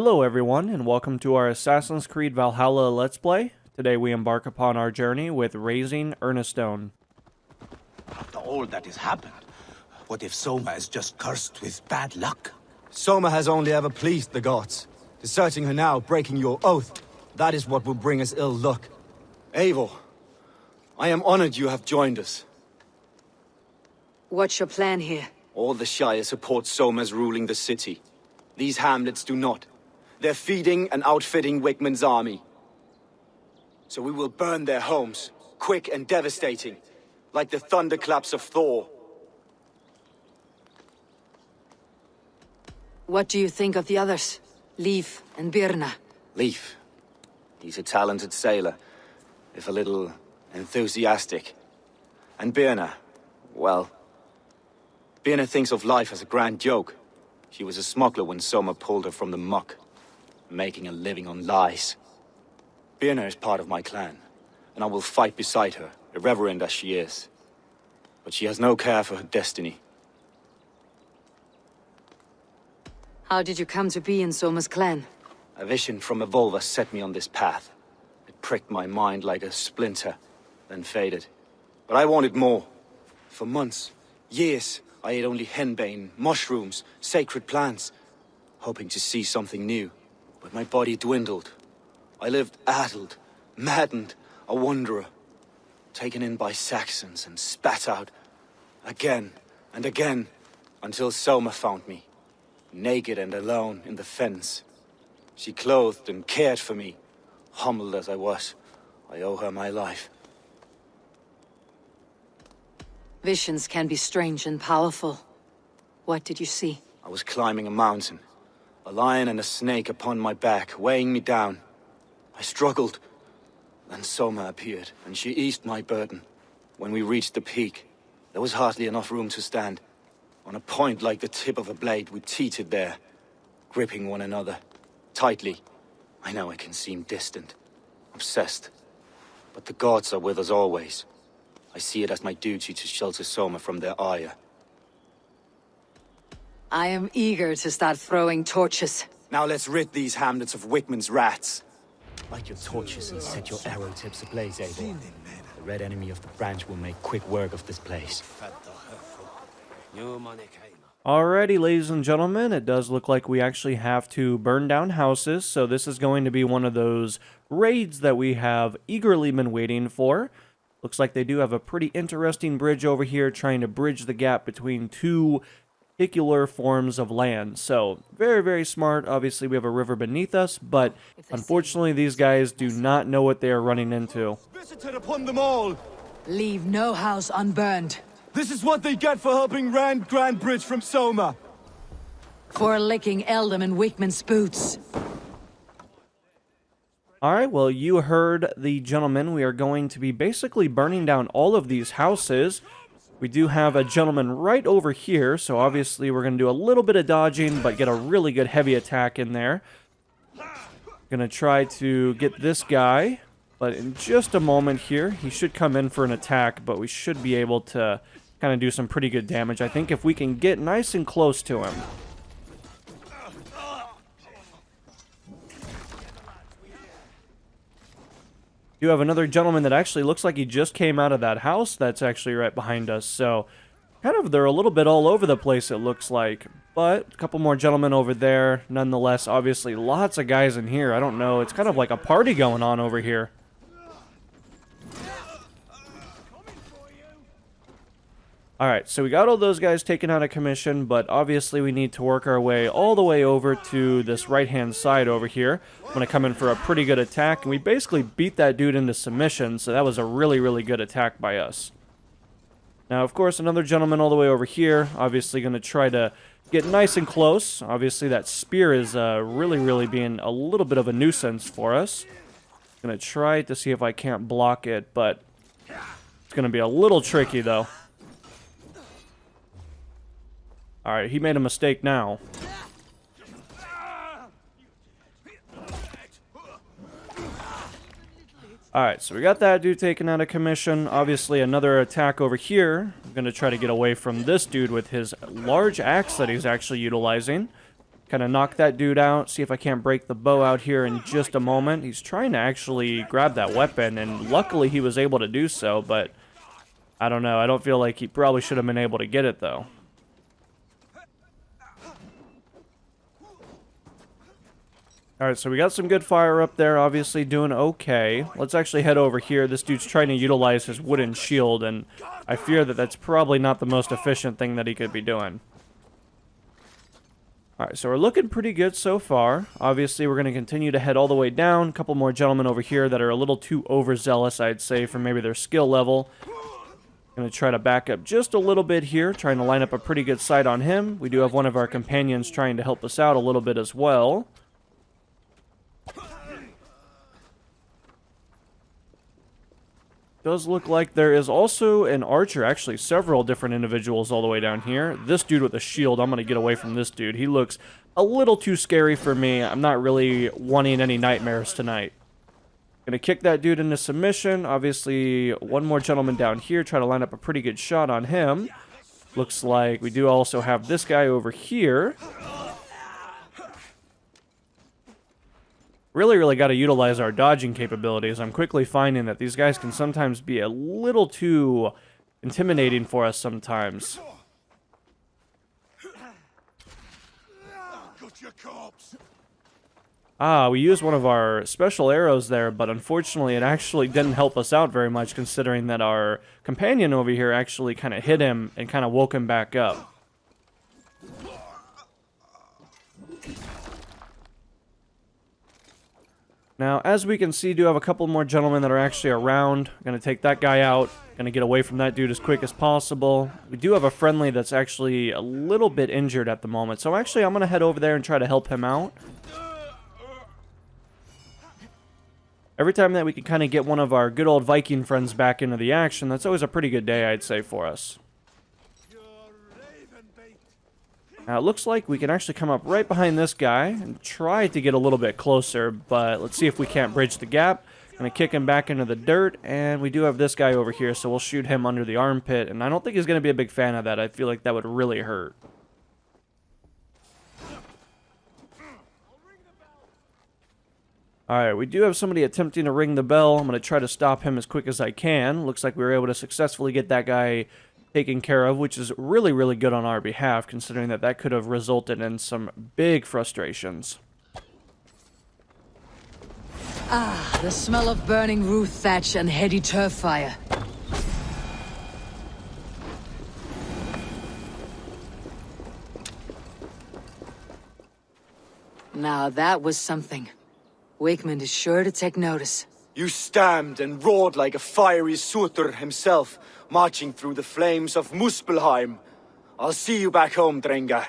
Hello everyone, and welcome to our Assassin's Creed Valhalla Let's Play. Today we embark upon our journey with Razing Earnningstone. After all that has happened, what if Soma is just cursed with bad luck? Soma has only ever pleased the gods. Deserting her now, breaking your oath, that is what will bring us ill luck. Eivor, I am honored you have joined us. What's your plan here? All the Shire support Soma's ruling the city. These hamlets do not. They're feeding and outfitting Wigmund's army. So we will burn their homes, quick and devastating, like the thunderclaps of Thor. What do you think of the others? Leif and Birna? Leif. He's a talented sailor, if a little enthusiastic. And Birna, well, Birna thinks of life as a grand joke. She was a smuggler when Soma pulled her from the muck, making a living on lies. Birna is part of my clan, and I will fight beside her, irreverent as she is. But she has no care for her destiny. How did you come to be in Soma's clan? A vision from Evolva set me on this path. It pricked my mind like a splinter, then faded. But I wanted more. For months, years, I ate only henbane, mushrooms, sacred plants, hoping to see something new. But my body dwindled. I lived addled, maddened, a wanderer, taken in by Saxons and spat out again and again, until Soma found me, naked and alone in the fens. She clothed and cared for me, humbled as I was. I owe her my life. Visions can be strange and powerful. What did you see? I was climbing a mountain, a lion and a snake upon my back, weighing me down. I struggled. Then Soma appeared, and she eased my burden. When we reached the peak, there was hardly enough room to stand. On a point like the tip of a blade, we teetered there, gripping one another, tightly. I know I can seem distant, obsessed, but the gods are with us always. I see it as my duty to shelter Soma from their ire. I am eager to start throwing torches. Now let's rid these hamlets of Wigmund's rats. Light your torches and set your arrow tips ablaze, Eivor. The red enemy of the branch will make quick work of this place. Alrighty, ladies and gentlemen, it does look like we actually have to burn down houses, so this is going to be one of those raids that we have eagerly been waiting for. Looks like they do have a pretty interesting bridge over here trying to bridge the gap between two particular forms of land. So, very, very smart. Obviously, we have a river beneath us, but unfortunately, these guys do not know what they are running into. Visited upon them all! Leave no house unburned. This is what they get for helping Rand Grand Bridge from Soma! For licking Eldom and Wigmund's boots. Alright, well, you heard the gentleman. We are going to be basically burning down all of these houses. We do have a gentleman right over here, so obviously we're going to do a little bit of dodging, but get a really good heavy attack in there. Going to try to get this guy, but in just a moment here, he should come in for an attack, but we should be able to kind of do some pretty good damage, I think, if we can get nice and close to him. You have another gentleman that actually looks like he just came out of that house that's actually right behind us, so kind of they're a little bit all over the place, it looks like. But a couple more gentlemen over there, nonetheless. Obviously lots of guys in here. I don't know, it's kind of like a party going on over here. Alright, so we got all those guys taken out of commission, but obviously we need to work our way all the way over to this right-hand side over here. I'm going to come in for a pretty good attack, and we basically beat that dude into submission, so that was a really, really good attack by us. Now, of course, another gentleman all the way over here, obviously going to try to get nice and close. Obviously, that spear is really, really being a little bit of a nuisance for us. Going to try to see if I can't block it, but it's going to be a little tricky, though. Alright, he made a mistake now. Alright, so we got that dude taken out of commission. Obviously, another attack over here. I'm going to try to get away from this dude with his large axe that he's actually utilizing. Kind of knock that dude out. See if I can't break the bow out here in just a moment. He's trying to actually grab that weapon, and luckily he was able to do so, but I don't know. I don't feel like he probably should have been able to get it, though. Alright, so we got some good fire up there, obviously doing okay. Let's actually head over here. This dude's trying to utilize his wooden shield, and I fear that that's probably not the most efficient thing that he could be doing. Alright, so we're looking pretty good so far. Obviously, we're going to continue to head all the way down. A couple more gentlemen over here that are a little too overzealous, I'd say, for maybe their skill level. Going to try to back up just a little bit here, trying to line up a pretty good sight on him. We do have one of our companions trying to help us out a little bit as well. Does look like there is also an archer, actually several different individuals all the way down here. This dude with a shield, I'm going to get away from this dude. He looks a little too scary for me. I'm not really wanting any nightmares tonight. Going to kick that dude into submission. Obviously, one more gentleman down here. Try to line up a pretty good shot on him. Looks like we do also have this guy over here. Really got to utilize our dodging capabilities. I'm quickly finding that these guys can sometimes be a little too intimidating for us sometimes. Ah, we used one of our special arrows there, but unfortunately it actually didn't help us out very much, considering that our companion over here actually kind of hit him and kind of woke him back up. Now, as we can see, do have a couple more gentlemen that are actually around. Gonna take that guy out. Gonna get away from that dude as quick as possible. We do have a friendly that's actually a little bit injured at the moment. So actually, I'm gonna head over there and try to help him out. Every time that we can kind of get one of our good old Viking friends back into the action, that's always a pretty good day, I'd say, for us. Now, it looks like we can actually come up right behind this guy and try to get a little bit closer, but let's see if we can't bridge the gap. Gonna kick him back into the dirt, and we do have this guy over here, so we'll shoot him under the armpit, and I don't think he's gonna be a big fan of that. I feel like that would really hurt. Alright, we do have somebody attempting to ring the bell. I'm gonna try to stop him as quick as I can. Looks like we were able to successfully get that guy taken care of, which is really good on our behalf, considering that that could have resulted in some big frustrations. Ah, the smell of burning roof thatch and heady turf fire. Now that was something. Wakeman is sure to take notice. You stamped and roared like a fiery Surtur himself, marching through the flames of Muspelheim. I'll see you back home, Drengar.